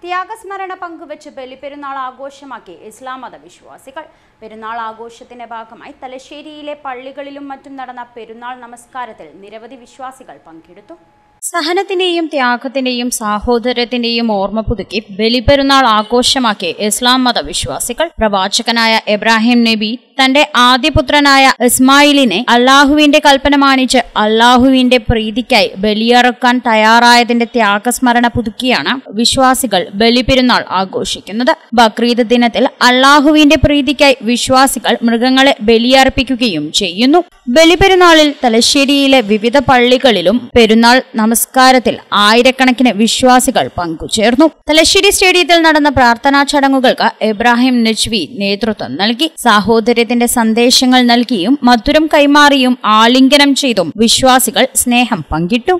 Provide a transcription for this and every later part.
ത്യാഗസ്മരണ പങ്കുവച്ച് ബലിപെരുന്നാൾ ആഘോഷമാക്കി ഇസ്ലാം മത വിശ്വാസികൾ. പെരുന്നാൾ ആഘോഷത്തിന്റെ ഭാഗമായി തലശ്ശേരിയിലെ പള്ളികളിലും മറ്റും നടന്ന പെരുന്നാൾ നമസ്കാരത്തിൽ നിരവധി വിശ്വാസികൾ പങ്കെടുത്തു. സഹനത്തിന്റെയും ത്യാഗത്തിന്റെയും സാഹോദര്യത്തിന്റെയും ഓർമ്മ പുതുക്കി ബലിപെരുന്നാൾ ആഘോഷമാക്കി ഇസ്ലാം മത വിശ്വാസികൾ. പ്രവാചകനായ ഇബ്രാഹിം നബി തന്റെ ആദ്യപുത്രനായ ഇസ്മായിലിനെ അള്ളാഹുവിന്റെ കൽപ്പന മാനിച്ച് അള്ളാഹുവിന്റെ പ്രീതിക്കായി ബലിയറുക്കാൻ തയ്യാറായതിന്റെ ത്യാഗസ്മരണ പുതുക്കിയാണ് വിശ്വാസികൾ ബലിപെരുന്നാൾ ആഘോഷിക്കുന്നത്. ബക്രീദ് ദിനത്തിൽ അള്ളാഹുവിന്റെ പ്രീതിക്കായി വിശ്വാസികൾ മൃഗങ്ങളെ ബലിയർപ്പിക്കുകയും ചെയ്യുന്നു. ബലിപെരുന്നാളിൽ തലശ്ശേരിയിലെ വിവിധ പള്ളികളിലും പെരുന്നാൾ നമസ്കാരത്തിൽ ആയിരക്കണക്കിന് വിശ്വാസികൾ പങ്കുചേർന്നു. തലശ്ശേരി സ്റ്റേഡിയത്തിൽ നടന്ന പ്രാർത്ഥനാ ചടങ്ങുകൾക്ക് ഇബ്രാഹിം നജ്വി നേതൃത്വം നൽകി. സാഹോദര്യത്തിന്റെ സന്ദേശങ്ങൾ നൽകിയും മധുരം കൈമാറിയും ആലിംഗനം ചെയ്തും വിശ്വാസികൾ സ്നേഹം പങ്കിട്ടു.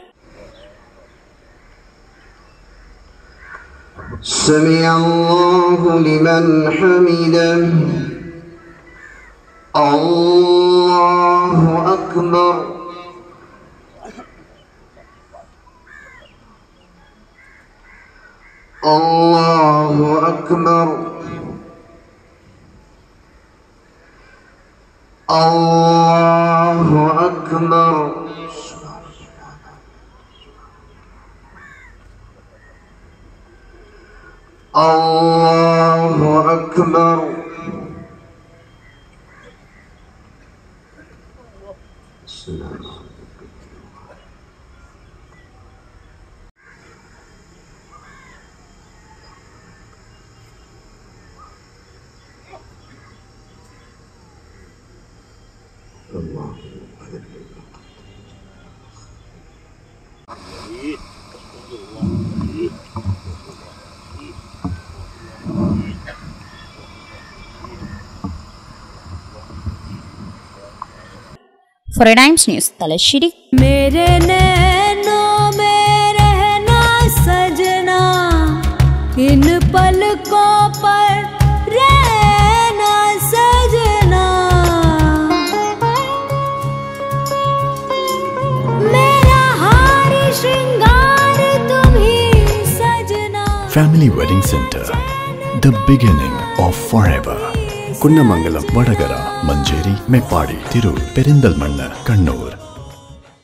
അല്ലാഹു അക്ബർ. Allahu Akbar. Allahu Akbar. Allahu Akbar. फ्रीडाइम्स न्यूज़ तलश्शेरी। मेरे नैनों में रहना सजना, इन पलकों पर रहना सजना, मेरा हार श्रृंगार तुम ही सजना। Family Wedding Center, the beginning of forever. Kunnamangalam, Vadakara, Manjeri, Meppadi, Tirur, Perinthalmanna, Kannur.